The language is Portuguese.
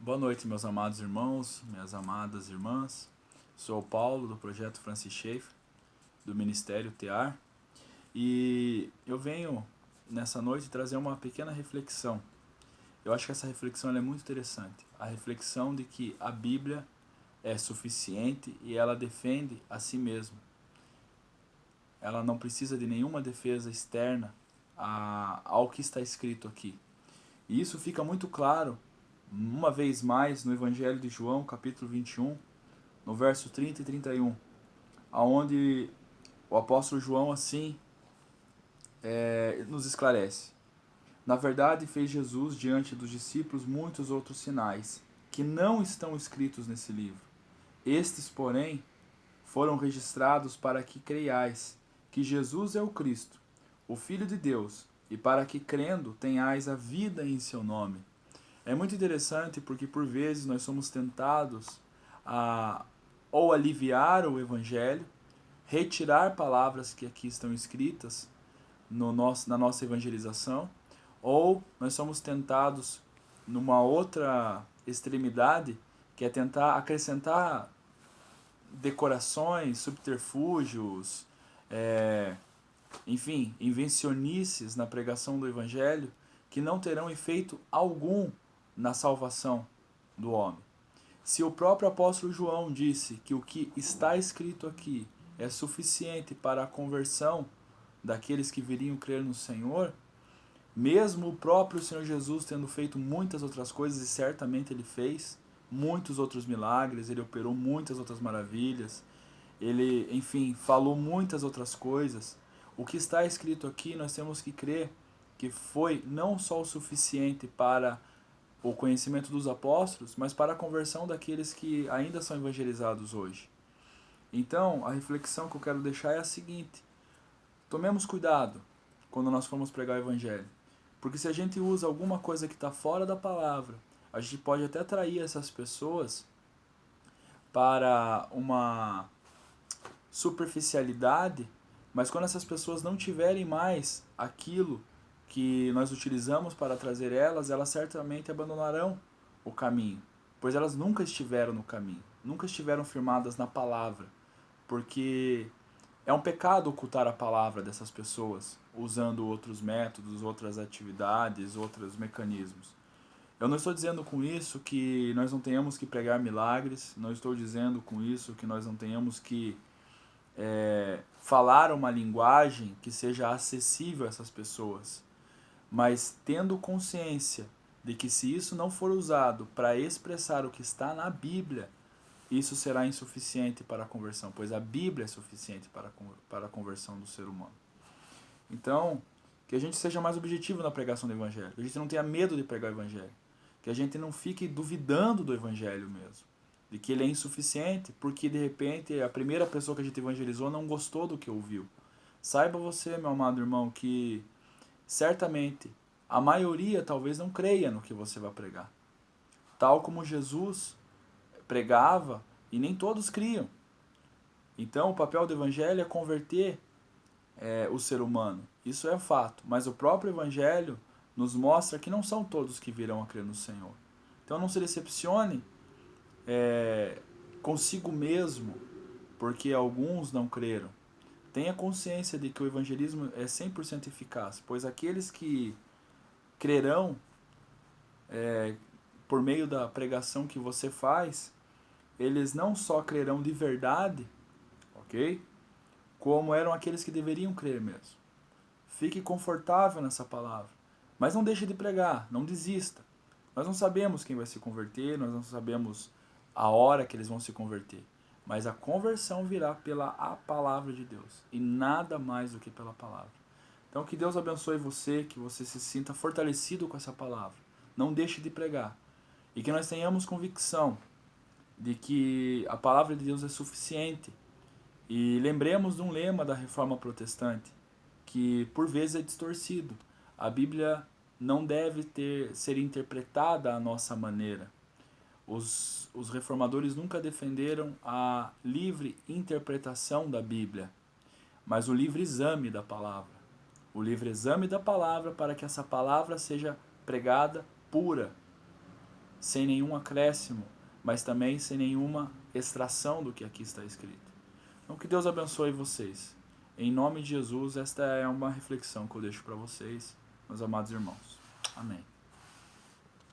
Boa noite, meus amados irmãos, minhas amadas irmãs. Sou o Paulo, do Projeto Francis Schaeffer, do Ministério TEAR, e eu venho nessa noite trazer uma pequena reflexão. Eu acho que essa reflexão é muito interessante. A reflexão de que a Bíblia é suficiente e ela defende a si mesma. Ela não precisa de nenhuma defesa externa ao que está escrito aqui. E isso fica muito claro, uma vez mais, no Evangelho de João, capítulo 21, no verso 30 e 31, aonde o apóstolo João assim nos esclarece. Na verdade, fez Jesus diante dos discípulos muitos outros sinais, que não estão escritos nesse livro. Estes, porém, foram registrados para que creiais que Jesus é o Cristo, o Filho de Deus, e para que, crendo, tenhais a vida em seu nome. É muito interessante porque, por vezes, nós somos tentados a ou aliviar o Evangelho, retirar palavras que aqui estão escritas na nossa evangelização, ou nós somos tentados numa outra extremidade, que é tentar acrescentar decorações, subterfúgios, enfim, invencionices na pregação do Evangelho que não terão efeito algum na salvação do homem. Se o próprio apóstolo João disse que o que está escrito aqui é suficiente para a conversão daqueles que viriam crer no Senhor, mesmo o próprio Senhor Jesus tendo feito muitas outras coisas, e certamente ele fez muitos outros milagres, ele operou muitas outras maravilhas, ele, enfim, falou muitas outras coisas. O que está escrito aqui, nós temos que crer que foi não só o suficiente para o conhecimento dos apóstolos, mas para a conversão daqueles que ainda são evangelizados hoje. Então, a reflexão que eu quero deixar é a seguinte: tomemos cuidado quando nós formos pregar o evangelho, porque se a gente usa alguma coisa que está fora da palavra, a gente pode até atrair essas pessoas para uma superficialidade, mas quando essas pessoas não tiverem mais aquilo que nós utilizamos para trazer elas, elas certamente abandonarão o caminho, pois elas nunca estiveram no caminho, nunca estiveram firmadas na palavra, porque é um pecado ocultar a palavra dessas pessoas, usando outros métodos, outras atividades, outros mecanismos. Eu não estou dizendo com isso que nós não tenhamos que pregar milagres, não estou dizendo com isso que nós não tenhamos que falar uma linguagem que seja acessível a essas pessoas, mas tendo consciência de que se isso não for usado para expressar o que está na Bíblia, isso será insuficiente para a conversão, pois a Bíblia é suficiente para a conversão do ser humano. Então, que a gente seja mais objetivo na pregação do Evangelho, que a gente não tenha medo de pregar o Evangelho, que a gente não fique duvidando do Evangelho mesmo, de que ele é insuficiente, porque de repente a primeira pessoa que a gente evangelizou não gostou do que ouviu. Saiba você, meu amado irmão, que certamente a maioria talvez não creia no que você vai pregar. Tal como Jesus pregava e nem todos criam. Então o papel do evangelho é converter o ser humano. Isso é fato. Mas o próprio evangelho nos mostra que não são todos que virão a crer no Senhor. Então não se decepcione consigo mesmo, porque alguns não creram. Tenha consciência de que o evangelismo é 100% eficaz, pois aqueles que crerão por meio da pregação que você faz, eles não só crerão de verdade, ok? Como eram aqueles que deveriam crer mesmo. Fique confortável nessa palavra. Mas não deixe de pregar, não desista. Nós não sabemos quem vai se converter, nós não sabemos a hora que eles vão se converter. Mas a conversão virá pela a palavra de Deus. E nada mais do que pela palavra. Então que Deus abençoe você, que você se sinta fortalecido com essa palavra. Não deixe de pregar. E que nós tenhamos convicção de que a palavra de Deus é suficiente. E lembremos de um lema da Reforma Protestante, que por vezes é distorcido. A Bíblia não deve ser interpretada à nossa maneira. Os reformadores nunca defenderam a livre interpretação da Bíblia, mas o livre exame da palavra. O livre exame da palavra para que essa palavra seja pregada pura, sem nenhum acréscimo, mas também sem nenhuma extração do que aqui está escrito. Então que Deus abençoe vocês. Em nome de Jesus, esta é uma reflexão que eu deixo para vocês, meus amados irmãos. Amém.